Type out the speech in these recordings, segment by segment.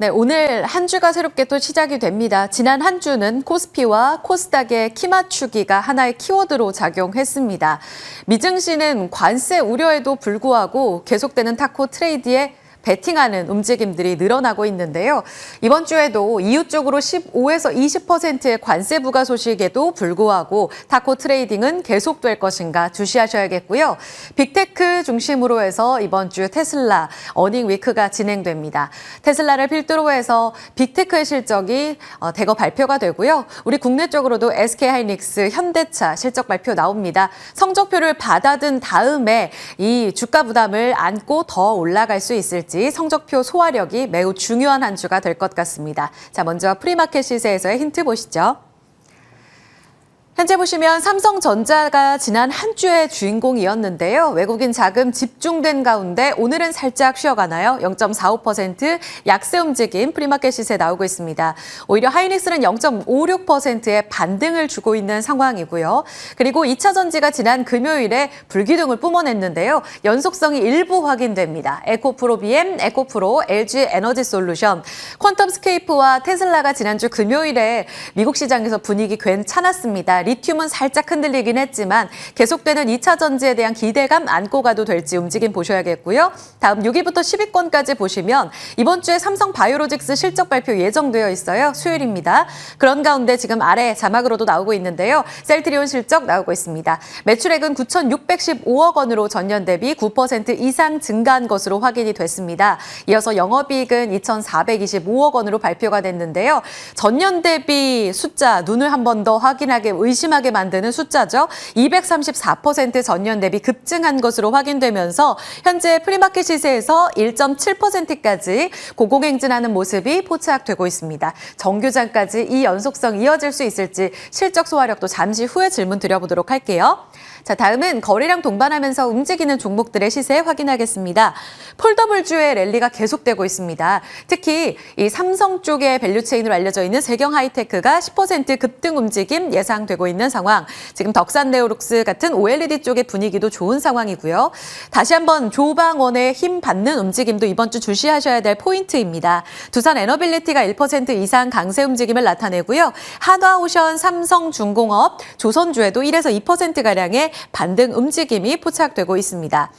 네, 오늘 한 주가 새롭게 또 시작이 됩니다. 지난 한 주는 코스피와 코스닥의 키 맞추기가 하나의 키워드로 작용했습니다. 미증시는 관세 우려에도 불구하고 계속되는 타코 트레이드에 베팅하는 움직임들이 늘어나고 있는데요. 이번 주에도 EU 쪽으로 15에서 20%의 관세 부과 소식에도 불구하고 타코 트레이딩은 계속될 것인가 주시하셔야겠고요. 빅테크 중심으로 해서 이번 주 테슬라 어닝 위크가 진행됩니다. 테슬라를 필두로 해서 빅테크의 실적이 대거 발표가 되고요. 우리 국내 쪽으로도 SK하이닉스, 현대차 실적 발표 나옵니다. 성적표를 받아든 다음에 이 주가 부담을 안고 더 올라갈 수 있을지 성적표 소화력이 매우 중요한 한 주가 될 것 같습니다. 자, 먼저 프리마켓 시세에서의 힌트 보시죠. 현재 보시면 삼성전자가 지난 한 주의 주인공이었는데요. 외국인 자금 집중된 가운데 오늘은 살짝 쉬어가나요? 0.45% 약세 움직임 프리마켓 시세 나오고 있습니다. 오히려 하이닉스는 0.56%의 반등을 주고 있는 상황이고요. 그리고 2차 전지가 지난 금요일에 불기둥을 뿜어냈는데요. 연속성이 일부 확인됩니다. 에코프로-BM, 에코프로, LG 에너지솔루션, 퀀텀스케이프와 테슬라가 지난주 금요일에 미국 시장에서 분위기 괜찮았습니다. 리튬은 살짝 흔들리긴 했지만 계속되는 2차 전지에 대한 기대감 안고 가도 될지 움직임 보셔야겠고요. 다음 6위부터 10위권까지 보시면 이번 주에 삼성바이오로직스 실적 발표 예정되어 있어요. 수요일입니다. 그런 가운데 지금 아래 자막으로도 나오고 있는데요. 셀트리온 실적 나오고 있습니다. 매출액은 9,615억 원으로 전년 대비 9% 이상 증가한 것으로 확인이 됐습니다. 이어서 영업이익은 2,425억 원으로 발표가 됐는데요. 전년 대비 숫자 눈을 한 번 더 확인하게 의심하게 만드는 숫자죠. 234% 전년 대비 급증한 것으로 확인되면서 현재 프리마켓 시세에서 1.7%까지 고공행진하는 모습이 포착되고 있습니다. 정규장까지 이 연속성 이어질 수 있을지 실적 소화력도 잠시 후에 질문 드려보도록 할게요. 자, 다음은 거래량 동반하면서 움직이는 종목들의 시세 확인하겠습니다. 폴더블주의 랠리가 계속되고 있습니다. 특히 이 삼성 쪽의 밸류체인으로 알려져 있는 세경하이테크가 10% 급등 움직임 예상되고 있는 상황. 지금 덕산네오룩스 같은 OLED 쪽의 분위기도 좋은 상황이고요. 다시 한번 조방원의 힘 받는 움직임도 이번 주 주시하셔야 될 포인트입니다. 두산 에너빌리티가 1% 이상 강세 움직임을 나타내고요. 한화오션, 삼성중공업, 조선주에도 1에서 2%가량의 반등 움직임이 포착되고 있습니다.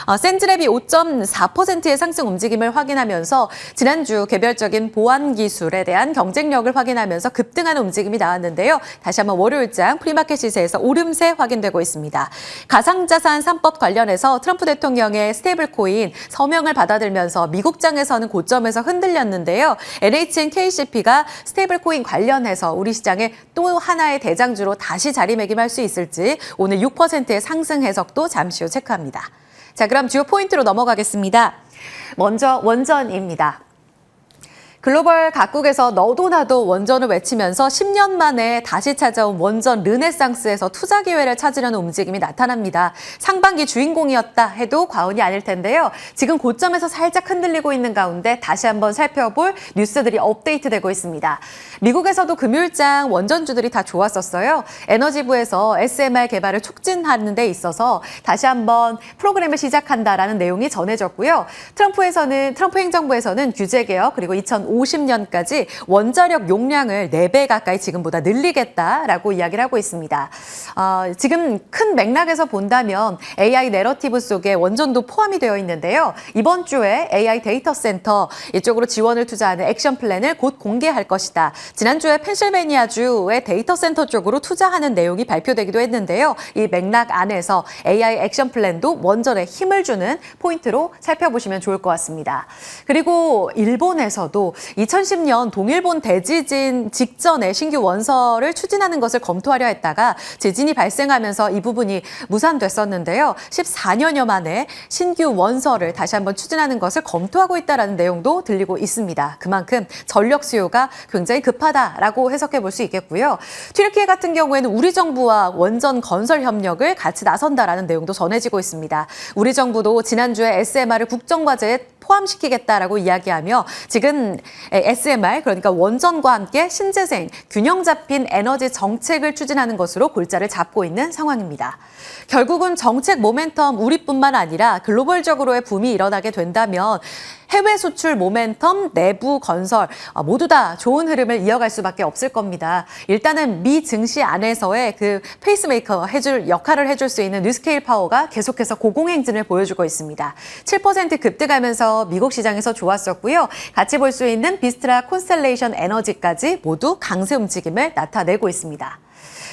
센즈랩이 5.4%의 상승 움직임을 확인하면서 지난주 개별적인 보안 기술에 대한 경쟁력을 확인하면서 급등하는 움직임이 나왔는데요. 다시 한번 월요일장 프리마켓 시세에서 오름세 확인되고 있습니다. 가상자산 3법 관련해서 트럼프 대통령의 스테이블코인 서명을 받아들면서 미국장에서는 고점에서 흔들렸는데요. NHN KCP가 스테이블코인 관련해서 우리 시장에 또 하나의 대장주로 다시 자리매김할 수 있을지 오늘 6%의 상승 해석도 잠시 후 체크합니다. 자, 그럼 주요 포인트로 넘어가겠습니다. 먼저 원전입니다. 글로벌 각국에서 너도 나도 원전을 외치면서 10년 만에 다시 찾아온 원전 르네상스에서 투자 기회를 찾으려는 움직임이 나타납니다. 상반기 주인공이었다 해도 과언이 아닐 텐데요. 지금 고점에서 살짝 흔들리고 있는 가운데 다시 한번 살펴볼 뉴스들이 업데이트되고 있습니다. 미국에서도 금요일장 원전주들이 다 좋았었어요. 에너지부에서 SMR 개발을 촉진하는 데 있어서 다시 한번 프로그램을 시작한다라는 내용이 전해졌고요. 트럼프 행정부에서는 규제 개혁 그리고 2050년까지 원자력 용량을 4배 가까이 지금보다 늘리겠다라고 이야기를 하고 있습니다. 지금 큰 맥락에서 본다면 AI 내러티브 속에 원전도 포함이 되어 있는데요. 이번 주에 AI 데이터 센터 이쪽으로 지원을 투자하는 액션 플랜을 곧 공개할 것이다. 지난주에 펜실베니아주의 데이터 센터 쪽으로 투자하는 내용이 발표되기도 했는데요. 이 맥락 안에서 AI 액션 플랜도 원전에 힘을 주는 포인트로 살펴보시면 좋을 것 같습니다. 그리고 일본에서도 2010년 동일본 대지진 직전에 신규 원설을 추진하는 것을 검토하려 했다가 지진이 발생하면서 이 부분이 무산됐었는데요. 14년여 만에 신규 원설을 다시 한번 추진하는 것을 검토하고 있다는 내용도 들리고 있습니다. 그만큼 전력 수요가 굉장히 급하다라고 해석해 볼 수 있겠고요. 튀르키예 같은 경우에는 우리 정부와 원전 건설 협력을 같이 나선다라는 내용도 전해지고 있습니다. 우리 정부도 지난주에 SMR을 국정과제에 포함시키겠다라고 이야기하며 지금 SMR, 그러니까 원전과 함께 신재생, 균형 잡힌 에너지 정책을 추진하는 것으로 골자를 잡고 있는 상황입니다. 결국은 정책 모멘텀 우리뿐만 아니라 글로벌적으로의 붐이 일어나게 된다면 해외 수출 모멘텀, 내부 건설 모두 다 좋은 흐름을 이어갈 수밖에 없을 겁니다. 일단은 미 증시 안에서의 그 페이스메이커 역할을 해줄 수 있는 뉴스케일 파워가 계속해서 고공행진을 보여주고 있습니다. 7% 급등하면서 미국 시장에서 좋았었고요. 같이 볼 수 있는 비스트라 콘스텔레이션 에너지까지 모두 강세 움직임을 나타내고 있습니다.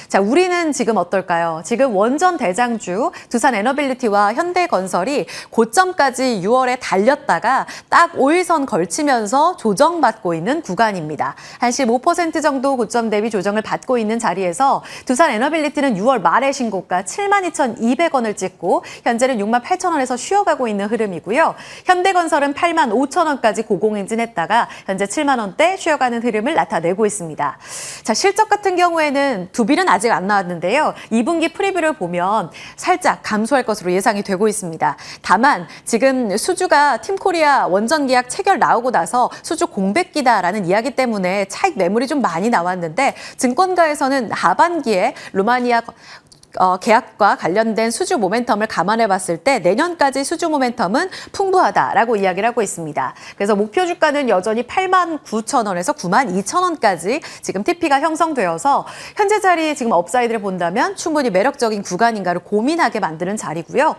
자, 우리는 지금 어떨까요? 지금 원전 대장주 두산 에너빌리티와 현대건설이 고점까지 6월에 달렸다가 딱 5일선 걸치면서 조정받고 있는 구간입니다. 한 15% 정도 고점 대비 조정을 받고 있는 자리에서 두산 에너빌리티는 6월 말의 신고가 72,200원을 찍고 현재는 68,000원에서 쉬어가고 있는 흐름이고요. 현대건설은 85,000원까지 고공행진했다가 현재 7만 원대 쉬어가는 흐름을 나타내고 있습니다. 자, 실적 같은 경우에는 두빌은 아직 안 나왔는데요. 2분기 프리뷰를 보면 살짝 감소할 것으로 예상이 되고 있습니다. 다만 지금 수주가 팀코리아 원전 계약 체결 나오고 나서 수주 공백기다라는 이야기 때문에 차익 매물이 좀 많이 나왔는데 증권가에서는 하반기에 루마니아 계약과 관련된 수주 모멘텀을 감안해 봤을 때 내년까지 수주 모멘텀은 풍부하다라고 이야기를 하고 있습니다. 그래서 목표 주가는 여전히 89,000원에서 92,000원까지 지금 TP가 형성되어서 현재 자리 지금 업사이드를 본다면 충분히 매력적인 구간인가를 고민하게 만드는 자리고요.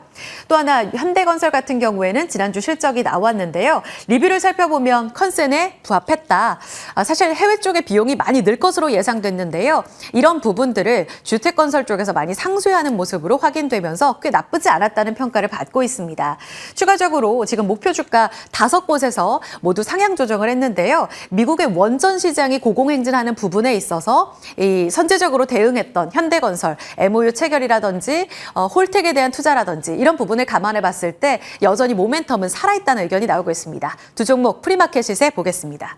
또 하나 현대건설 같은 경우에는 지난주 실적이 나왔는데요. 리뷰를 살펴보면 컨센에 부합했다. 사실 해외 쪽에 비용이 많이 늘 것으로 예상됐는데요. 이런 부분들을 주택건설 쪽에서 많이 상쇄하는 모습으로 확인되면서 꽤 나쁘지 않았다는 평가를 받고 있습니다. 추가적으로 지금 목표 주가 5곳에서 모두 상향 조정을 했는데요. 미국의 원전 시장이 고공행진하는 부분에 있어서 이 선제적으로 대응했던 현대건설, MOU 체결이라든지 홀텍에 대한 투자라든지 이런 부분을 감안해 봤을 때 여전히 모멘텀은 살아있다는 의견이 나오고 있습니다. 두 종목 프리마켓 시세 보겠습니다.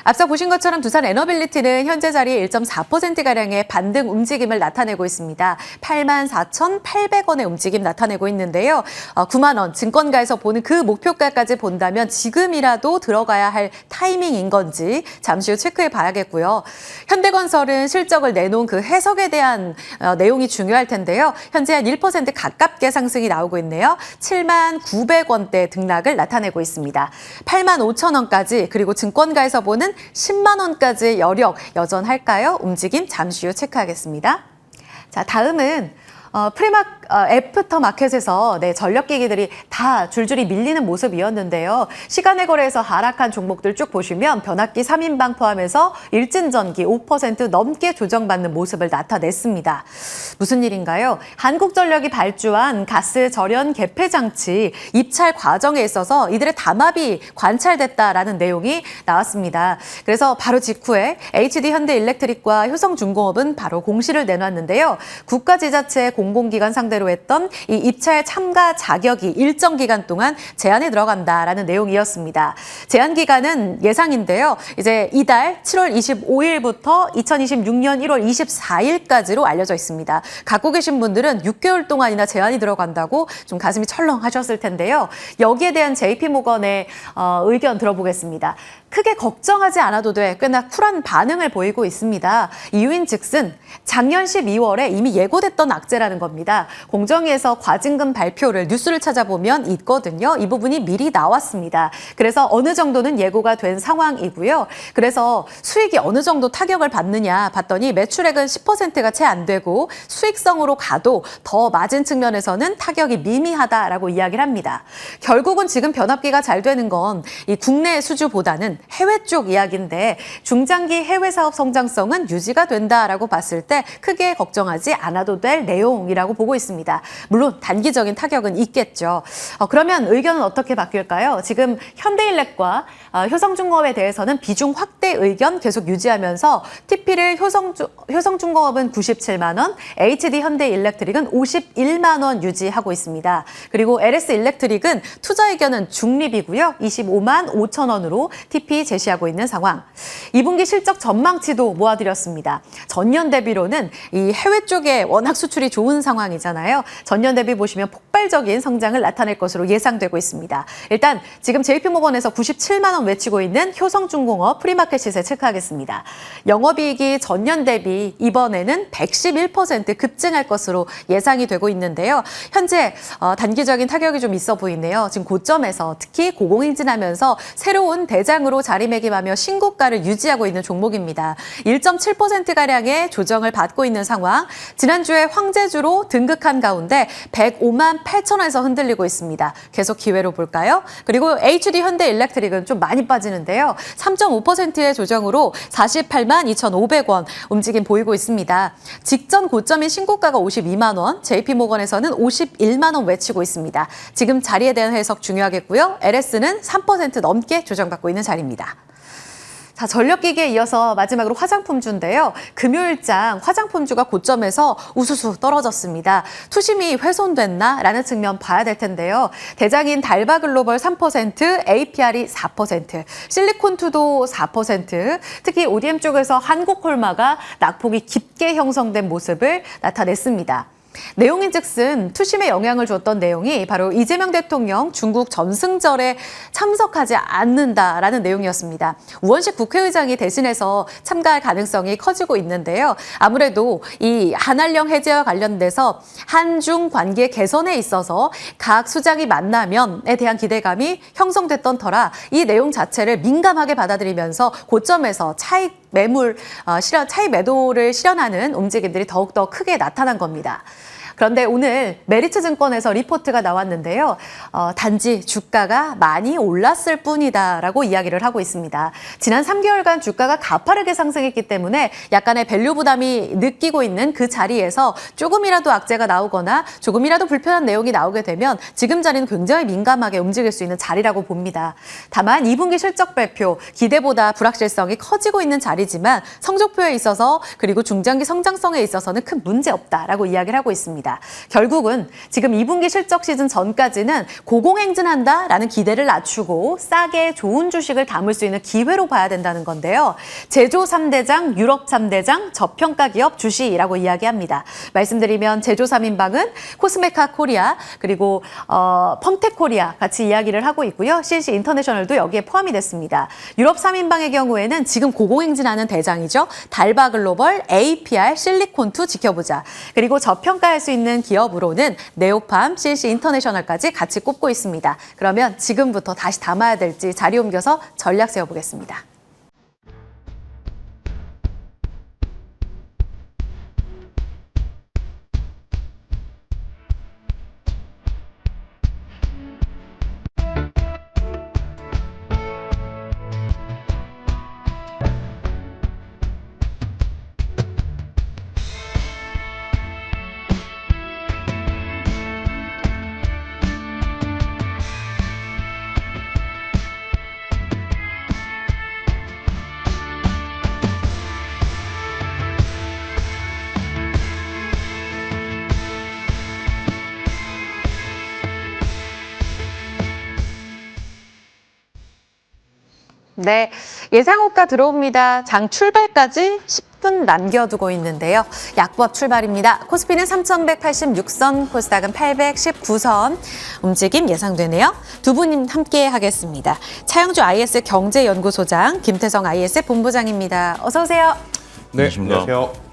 앞서 보신 것처럼 두산 에너빌리티는 현재 자리 1.4%가량의 반등 움직임을 나타내고 있습니다. 84,800원의 움직임 나타내고 있는데요. 9만 원 증권가에서 보는 그 목표가까지 본다면 지금이라도 들어가야 할 타이밍인 건지 잠시 후 체크해 봐야겠고요. 현대건설은 실적을 내놓은 그 해석에 대한 내용이 중요할 텐데요. 현재 한 1% 가깝게 상승이 나오고 있네요. 79,900원대 등락을 나타내고 있습니다. 85,000원까지 그리고 증권가에서 보는 10만 원까지 여력 여전할까요? 움직임 잠시 후 체크하겠습니다. 자, 다음은 애프터 마켓에서 전력기기들이 다 줄줄이 밀리는 모습이었는데요. 시간의 거래에서 하락한 종목들 쭉 보시면 변압기 3인방 포함해서 일진전기 5% 넘게 조정받는 모습을 나타냈습니다. 무슨 일인가요? 한국전력이 발주한 가스 절연 개폐 장치 입찰 과정에 있어서 이들의 담합이 관찰됐다라는 내용이 나왔습니다. 그래서 바로 직후에 HD 현대일렉트릭과 효성중공업은 바로 공시를 내놨는데요. 국가지자체 공공기관 상대로 했던 이 입찰 참가 자격이 일정 기간 동안 제한에 들어간다라는 내용이었습니다. 제한 기간은 예상인데요. 이제 이달 7월 25일부터 2026년 1월 24일까지로 알려져 있습니다. 갖고 계신 분들은 6개월 동안이나 제한이 들어간다고 좀 가슴이 철렁하셨을 텐데요. 여기에 대한 JP모건의 의견 들어보겠습니다. 크게 걱정하지 않아도 돼. 꽤나 쿨한 반응을 보이고 있습니다. 이유인즉슨 작년 12월에 이미 예고됐던 악재라는 겁니다. 공정위에서 과징금 발표를 뉴스를 찾아보면 있거든요. 이 부분이 미리 나왔습니다. 그래서 어느 정도는 예고가 된 상황이고요. 그래서 수익이 어느 정도 타격을 받느냐 봤더니 매출액은 10%가 채 안 되고 수익성으로 가도 더 맞은 측면에서는 타격이 미미하다라고 이야기를 합니다. 결국은 지금 변압기가 잘 되는 건 이 국내 수주보다는 해외 쪽 이야기인데 중장기 해외 사업 성장성은 유지가 된다라고 봤을 때 크게 걱정하지 않아도 될 내용이라고 보고 있습니다. 물론 단기적인 타격은 있겠죠. 그러면 의견은 어떻게 바뀔까요? 지금 현대일렉과 효성중공업에 대해서는 비중 확대 의견 계속 유지하면서 TP를 효성중공업은 97만 원, HD 현대일렉트릭은 51만 원 유지하고 있습니다. 그리고 LS일렉트릭은 투자 의견은 중립이고요. 25만 5천 원으로 TP 제시하고 있는 상황. 2분기 실적 전망치도 모아드렸습니다. 전년 대비로는 이 해외 쪽에 워낙 수출이 좋은 상황이잖아요. 전년 대비 보시면 폭발적인 성장을 나타낼 것으로 예상되고 있습니다. 일단 지금 JP모건에서 97만 원 원 외치고 있는 효성중공업 프리마켓 시세 체크하겠습니다. 영업이익이 전년 대비 이번에는 111% 급증할 것으로 예상이 되고 있는데요. 현재 단기적인 타격이 좀 있어 보이네요. 지금 고점에서 특히 고공행진하면서 새로운 대장으로 자리매김하며 신고가를 유지하고 있는 종목입니다. 1.7%가량의 조정을 받고 있는 상황. 지난주에 황제주로 등극한 가운데 105만 8천 원에서 흔들리고 있습니다. 계속 기회로 볼까요? 그리고 HD 현대일렉트릭은 좀 많이 빠지는데요. 3.5%의 조정으로 48만 2,500원 움직임 보이고 있습니다. 직전 고점인 신고가가 52만 원, JP모건에서는 51만 원 외치고 있습니다. 지금 자리에 대한 해석 중요하겠고요. LS는 3% 넘게 조정받고 있는 자리입니다. 자, 전력기기에 이어서 마지막으로 화장품주인데요. 금요일장 화장품주가 고점에서 우수수 떨어졌습니다. 투심이 훼손됐나라는 측면 봐야 될 텐데요. 대장인 달바글로벌 3%, APR이 4%, 실리콘투도 4%, 특히 ODM 쪽에서 한국콜마가 낙폭이 깊게 형성된 모습을 나타냈습니다. 내용인즉슨 투심에 영향을 줬던 내용이 바로 이재명 대통령 중국 전승절에 참석하지 않는다라는 내용이었습니다. 우원식 국회의장이 대신해서 참가할 가능성이 커지고 있는데요. 아무래도 이 한한령 해제와 관련돼서 한중 관계 개선에 있어서 각 수장이 만나면에 대한 기대감이 형성됐던 터라 이 내용 자체를 민감하게 받아들이면서 고점에서 차익 매도를 실현하는 움직임들이 더욱더 크게 나타난 겁니다. 그런데 오늘 메리츠증권에서 리포트가 나왔는데요. 단지 주가가 많이 올랐을 뿐이다라고 이야기를 하고 있습니다. 지난 3개월간 주가가 가파르게 상승했기 때문에 약간의 밸류 부담이 느끼고 있는 그 자리에서 조금이라도 악재가 나오거나 조금이라도 불편한 내용이 나오게 되면 지금 자리는 굉장히 민감하게 움직일 수 있는 자리라고 봅니다. 다만 2분기 실적 발표, 기대보다 불확실성이 커지고 있는 자리지만 성적표에 있어서 그리고 중장기 성장성에 있어서는 큰 문제 없다라고 이야기를 하고 있습니다. 결국은 지금 2분기 실적 시즌 전까지는 고공행진한다라는 기대를 낮추고 싸게 좋은 주식을 담을 수 있는 기회로 봐야 된다는 건데요. 제조 3대장, 유럽 3대장, 저평가 기업 주식이라고 이야기합니다. 말씀드리면 제조 3인방은 코스메카 코리아 그리고 펌텍 코리아 같이 이야기를 하고 있고요. CNC 인터내셔널도 여기에 포함이 됐습니다. 유럽 3인방의 경우에는 지금 고공행진하는 대장이죠. 달바글로벌, APR, 실리콘투 지켜보자. 그리고 저평가할 수 있는 기업으로는 네오팜, CNC 인터내셔널까지 같이 꼽고 있습니다. 그러면 지금부터 다시 담아야 될지 자리 옮겨서 전략 세워보겠습니다. 네, 예상호가 들어옵니다. 장 출발까지 10분 남겨두고 있는데요. 약법 출발입니다. 코스피는 3,186선, 코스닥은 819선. 움직임 예상되네요. 두 분 함께 하겠습니다. 차영주 IS 경제연구소장, 김태성 IS 본부장입니다. 어서 오세요. 네, 안녕하세요.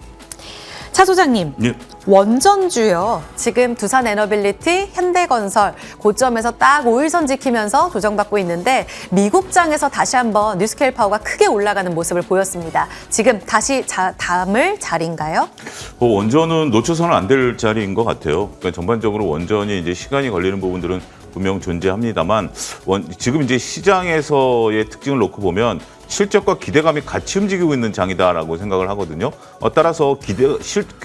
차 소장님, 예. 원전주요. 지금 두산에너빌리티, 현대건설 고점에서 딱 5일선 지키면서 조정받고 있는데 미국장에서 다시 한번 뉴스케일 파워가 크게 올라가는 모습을 보였습니다. 지금 다시 담을 자리인가요? 원전은 놓쳐서는 안 될 자리인 것 같아요. 그러니까 전반적으로 원전이 이제 시간이 걸리는 부분들은 분명 존재합니다만 지금 이제 시장에서의 특징을 놓고 보면 실적과 기대감이 같이 움직이고 있는 장이다라고 생각을 하거든요. 따라서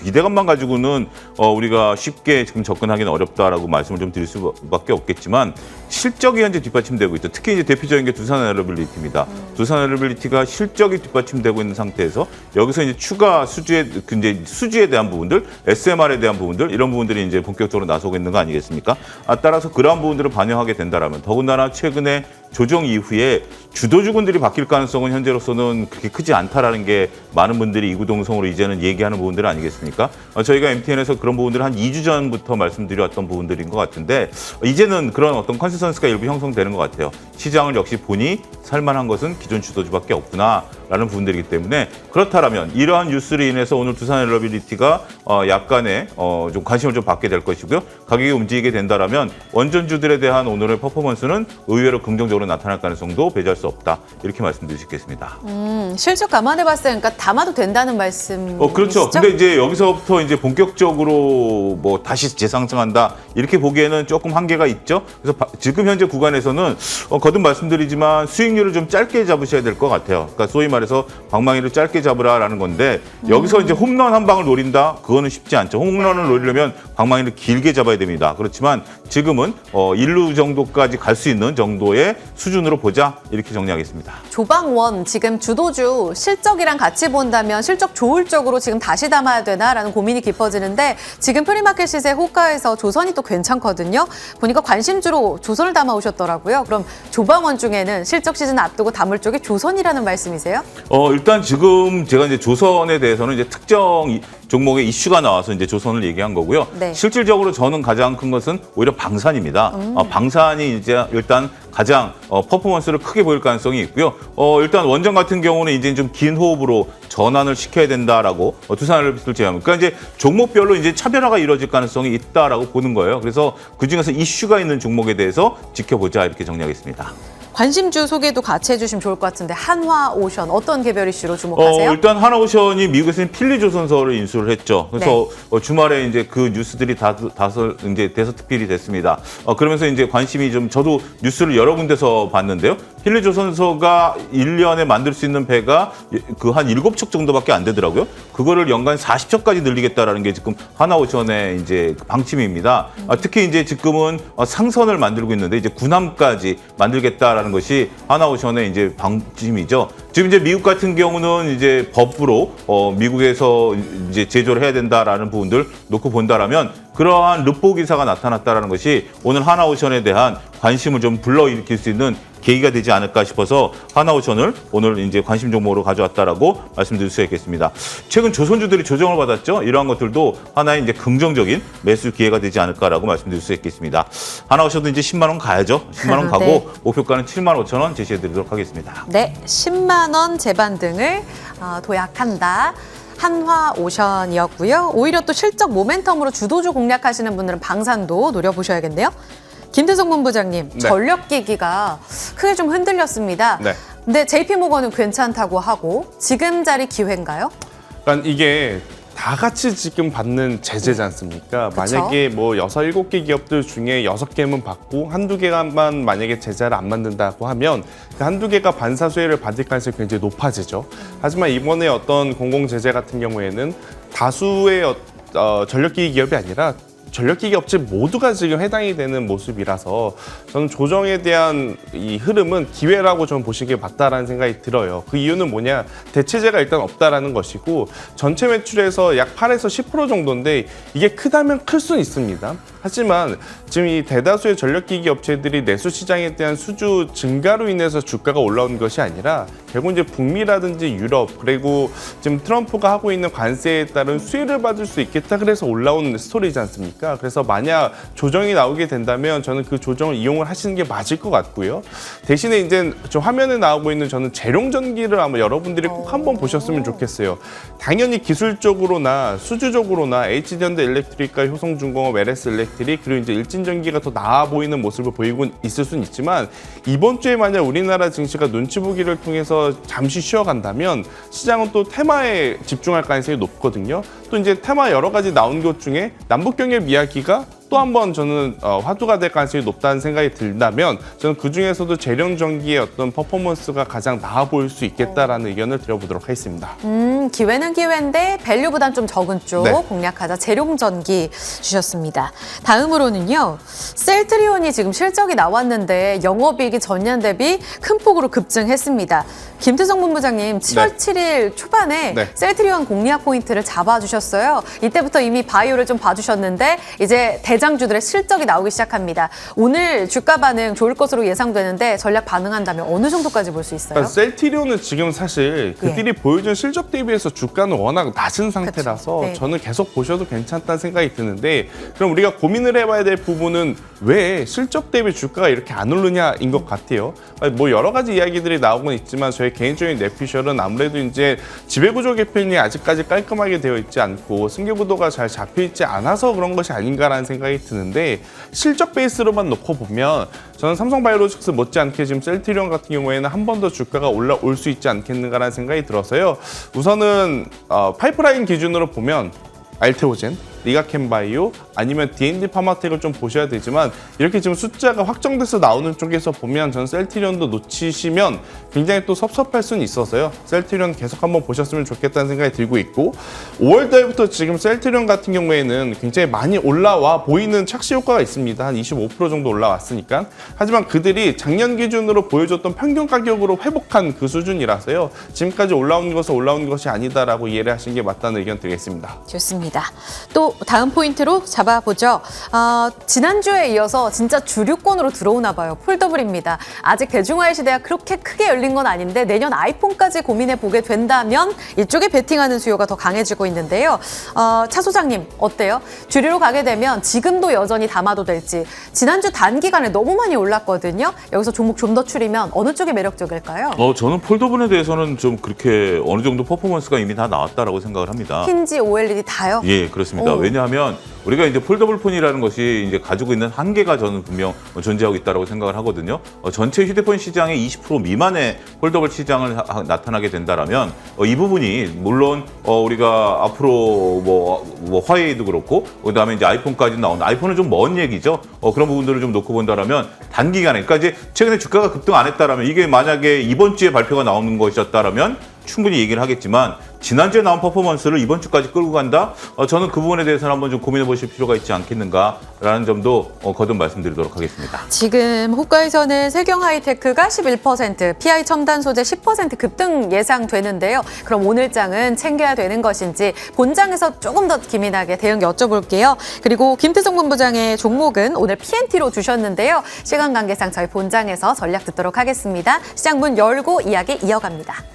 기대감만 가지고는 우리가 쉽게 지금 접근하기는 어렵다라고 말씀을 좀 드릴 수밖에 없겠지만 실적이 현재 뒷받침되고 있다. 특히 이제 대표적인 게 두산에너빌리티입니다. 두산에너빌리티가 실적이 뒷받침되고 있는 상태에서 여기서 이제 추가 수주에 대한 부분들, SMR에 대한 부분들 이런 부분들이 이제 본격적으로 나서고 있는 거 아니겠습니까? 따라서 그러한 부분들을 반영하게 된다라면 더군다나 최근에 조정 이후에 주도주군들이 바뀔 가능성은 현재로서는 그렇게 크지 않다라는 게 많은 분들이 이구동성으로 이제는 얘기하는 부분들 아니겠습니까? 저희가 MTN에서 그런 부분들을 한 2주 전부터 말씀드렸던 부분들인 것 같은데 이제는 그런 어떤 컨센서스가 일부 형성되는 것 같아요. 시장을 역시 보니 살만한 것은 기존 주도주밖에 없구나라는 부분들이기 때문에 그렇다면 이러한 뉴스로 인해서 오늘 두산 엘러빌리티가 약간의 좀 관심을 좀 받게 될 것이고요. 가격이 움직이게 된다라면 원전주들에 대한 오늘의 퍼포먼스는 의외로 긍정적으로 나타날 가능성도 배제할 수 없다. 이렇게 말씀드릴 수 있겠습니다. 실적 감안해봤을 때 그러니까 담아도 된다는 말씀이시죠? 그렇죠. 근데 이제 여기서부터 이제 본격적으로 뭐 다시 재상승한다 이렇게 보기에는 조금 한계가 있죠. 그래서 지금 현재 구간에서는 거듭 말씀드리지만 수익률을 좀 짧게 잡으셔야 될 것 같아요. 그러니까 소위 말해서 방망이를 짧게 잡으라라는 건데 여기서 이제 홈런 한 방을 노린다? 그거는 쉽지 않죠. 홈런을 노리려면 방망이를 길게 잡아야 됩니다. 그렇지만 지금은 1루 정도까지 갈 수 있는 정도의 수준으로 보자 이렇게 정리하겠습니다. 조방원 지금 주도주 실적이랑 같이 본다면 실적 좋을 쪽으로 지금 다시 담아야 되나라는 고민이 깊어지는데 지금 프리마켓 시세 호가에서 조선이 또 괜찮거든요. 보니까 관심주로 조선을 담아오셨더라고요. 그럼 조방원 중에는 실적 시즌 앞두고 담을 쪽이 조선이라는 말씀이세요? 일단 지금 제가 이제 조선에 대해서는 이제 특정 종목의 이슈가 나와서 이제 조선을 얘기한 거고요. 네. 실질적으로 저는 가장 큰 것은 오히려 방산입니다. 방산이 이제 일단 가장 퍼포먼스를 크게 보일 가능성이 있고요. 일단 원전 같은 경우는 이제 좀 긴 호흡으로 전환을 시켜야 된다라고 두산엘러빌리티를 제외하면 그러니까 이제 종목별로 이제 차별화가 이루어질 가능성이 있다라고 보는 거예요. 그래서 그 중에서 이슈가 있는 종목에 대해서 지켜보자 이렇게 정리하겠습니다. 관심주 소개도 같이 해주시면 좋을 것 같은데 한화오션 어떤 개별 이슈로 주목하세요? 일단 한화오션이 미국에서는 필리조선서를 인수를 했죠. 그래서 주말에 이제 그 뉴스들이 다소 이제 대서특필이 됐습니다. 그러면서 이제 관심이 좀 저도 뉴스를 여러 군데서 봤는데요. 필리조선서가 1년에 만들 수 있는 배가 그 한 7척 정도밖에 안 되더라고요. 그거를 연간 40척까지 늘리겠다라는 게 지금 한화오션의 이제 방침입니다. 특히 이제 지금은 상선을 만들고 있는데 이제 군함까지 만들겠다라는 것이 하나오션의 이제 방침이죠. 지금 이제 미국 같은 경우는 이제 법으로 미국에서 이제 제조를 해야 된다라는 부분들 놓고 본다라면 그러한 르포 기사가 나타났다라는 것이 오늘 하나오션에 대한 관심을 좀 불러일으킬 수 있는 계기가 되지 않을까 싶어서 하나오션을 오늘 이제 관심 종목으로 가져왔다라고 말씀드릴 수 있겠습니다. 최근 조선주들이 조정을 받았죠. 이러한 것들도 하나의 이제 긍정적인 매수 기회가 되지 않을까라고 말씀드릴 수 있겠습니다. 하나오션도 이제 10만 원 가야죠. 10만 원 가고 네. 목표가는 7만 5천 원 제시해드리도록 하겠습니다. 네, 10만 원 제반 등을 도약한다. 한화오션이었고요. 오히려 또 실적 모멘텀으로 주도주 공략하시는 분들은 방산도 노려보셔야겠네요. 김대성 본부장님, 네. 전력기기가 크게 좀 흔들렸습니다. 네. 근데 JP모건은 괜찮다고 하고 지금 자리 기회인가요? 그러니까 이게 다 같이 지금 받는 제재지 않습니까? 그쵸? 만약에 뭐 6, 7개 기업들 중에 6개만 받고 한두 개만 만약에 제재를 안 만든다고 하면 그 한두 개가 반사수혜를 받을 가능성이 굉장히 높아지죠. 하지만 이번에 어떤 공공 제재 같은 경우에는 다수의 전력기기 기업이 아니라 전력기기 업체 모두가 지금 해당이 되는 모습이라서 저는 조정에 대한 이 흐름은 기회라고 좀 보시기에 맞다라는 생각이 들어요. 그 이유는 뭐냐? 대체제가 일단 없다라는 것이고 전체 매출에서 약 8에서 10% 정도인데 이게 크다면 클 수는 있습니다. 하지만 지금 이 대다수의 전력기기 업체들이 내수 시장에 대한 수주 증가로 인해서 주가가 올라온 것이 아니라 결국 이제 북미라든지 유럽 그리고 지금 트럼프가 하고 있는 관세에 따른 수혜를 받을 수 있겠다 그래서 올라온 스토리지 않습니까? 그래서 만약 조정이 나오게 된다면 저는 그 조정을 이용을 하시는 게 맞을 것 같고요. 대신에 이제 저 화면에 나오고 있는 저는 재룡전기를 아마 여러분들이 꼭 한번 보셨으면 좋겠어요. 당연히 기술적으로나 수주적으로나 HD현대 일렉트릭과 효성중공업, LS 일렉트릭 그리고 이제 일진전기가 더 나아 보이는 모습을 보이고 있을 수는 있지만 이번 주에 만약 우리나라 증시가 눈치 보기를 통해서 잠시 쉬어간다면 시장은 또 테마에 집중할 가능성이 높거든요. 또 이제 테마 여러 가지 나온 것 중에 남북경협 이야기가 또 한 번 저는 화두가 될 가능성이 높다는 생각이 든다면 저는 그중에서도 재룡전기의 어떤 퍼포먼스가 가장 나아 보일 수 있겠다라는 의견을 드려보도록 하겠습니다. 기회는 기회인데 밸류보단 좀 적은 쪽 네. 공략하자. 재룡전기 주셨습니다. 다음으로는요. 셀트리온이 지금 실적이 나왔는데 영업이익이 전년 대비 큰 폭으로 급증했습니다. 김태성 본부장님 7월 7일 초반에 네. 셀트리온 공략 포인트를 잡아주셨어요. 이때부터 이미 바이오를 좀 봐주셨는데 이제 대전 대장주들의 실적이 나오기 시작합니다. 오늘 주가 반응 좋을 것으로 예상되는데 전략 반응한다면 어느 정도까지 볼 수 있어요? 그러니까 셀트리온은 지금 사실 그들이 보여준 실적 대비해서 주가는 워낙 낮은 상태라서 그쵸. 네. 저는 계속 보셔도 괜찮다는 생각이 드는데 그럼 우리가 고민을 해봐야 될 부분은 왜 실적 대비 주가가 이렇게 안 오르냐인 것 같아요. 뭐 여러 가지 이야기들이 나오곤 있지만 저희 개인적인 뇌피셜은 아무래도 이제 지배구조 개편이 아직까지 깔끔하게 되어 있지 않고 승계구도가 잘 잡혀 있지 않아서 그런 것이 아닌가라는 생각이 드는데 실적 베이스로만 놓고 보면 저는 삼성바이오로직스 못지않게 지금 셀트리온 같은 경우에는 한 번 더 주가가 올라올 수 있지 않겠는가라는 생각이 들어서요. 우선은 파이프라인 기준으로 보면 알테오젠, 리가켐바이오 아니면 D&D 파마텍을 좀 보셔야 되지만 이렇게 지금 숫자가 확정돼서 나오는 쪽에서 보면 전 셀트리온도 놓치시면 굉장히 또 섭섭할 수는 있어서요. 셀트리온 계속 한번 보셨으면 좋겠다는 생각이 들고 있고 5월 달부터 지금 셀트리온 같은 경우에는 굉장히 많이 올라와 보이는 착시 효과가 있습니다. 한 25% 정도 올라왔으니까. 하지만 그들이 작년 기준으로 보여줬던 평균 가격으로 회복한 그 수준이라서요. 지금까지 올라온 것이 아니다라고 이해를 하시는 게 맞다는 의견 드리겠습니다. 좋습니다. 또 다음 포인트로 잡아보죠. 지난주에 이어서 진짜 주류권으로 들어오나 봐요. 폴더블입니다. 아직 대중화의 시대가 그렇게 크게 열린 건 아닌데 내년 아이폰까지 고민해 보게 된다면 이쪽에 베팅하는 수요가 더 강해지고 있는데요. 차 소장님 어때요? 주류로 가게 되면 지금도 여전히 담아도 될지 지난주 단기간에 너무 많이 올랐거든요. 여기서 종목 좀 더 추리면 어느 쪽이 매력적일까요? 저는 폴더블에 대해서는 좀 그렇게 어느 정도 퍼포먼스가 이미 다 나왔다라고 생각을 합니다. 힌지, OLED 다요? 예, 그렇습니다. 오. 왜냐하면 우리가 이제 폴더블 폰이라는 것이 이제 가지고 있는 한계가 저는 분명 존재하고 있다고 생각을 하거든요. 전체 휴대폰 시장의 20% 미만의 폴더블 시장을 나타나게 된다라면 이 부분이 물론 우리가 앞으로 뭐 화웨이도 그렇고 그다음에 이제 아이폰까지 나온 아이폰은 좀 먼 얘기죠. 그런 부분들을 좀 놓고 본다라면 단기간에 그러니까 이제 최근에 주가가 급등 안 했다라면 이게 만약에 이번 주에 발표가 나오는 것이었다라면 충분히 얘기를 하겠지만 지난주에 나온 퍼포먼스를 이번 주까지 끌고 간다? 저는 그 부분에 대해서는 한번 좀 고민해 보실 필요가 있지 않겠는가라는 점도 거듭 말씀드리도록 하겠습니다. 지금 호가에서는 세경하이테크가 11%, PI 첨단 소재 10% 급등 예상되는데요. 그럼 오늘 장은 챙겨야 되는 것인지 본장에서 조금 더 기민하게 대응 여쭤볼게요. 그리고 김태성 본부장의 종목은 오늘 PNT로 주셨는데요. 시간 관계상 저희 본장에서 전략 듣도록 하겠습니다. 시장 문 열고 이야기 이어갑니다.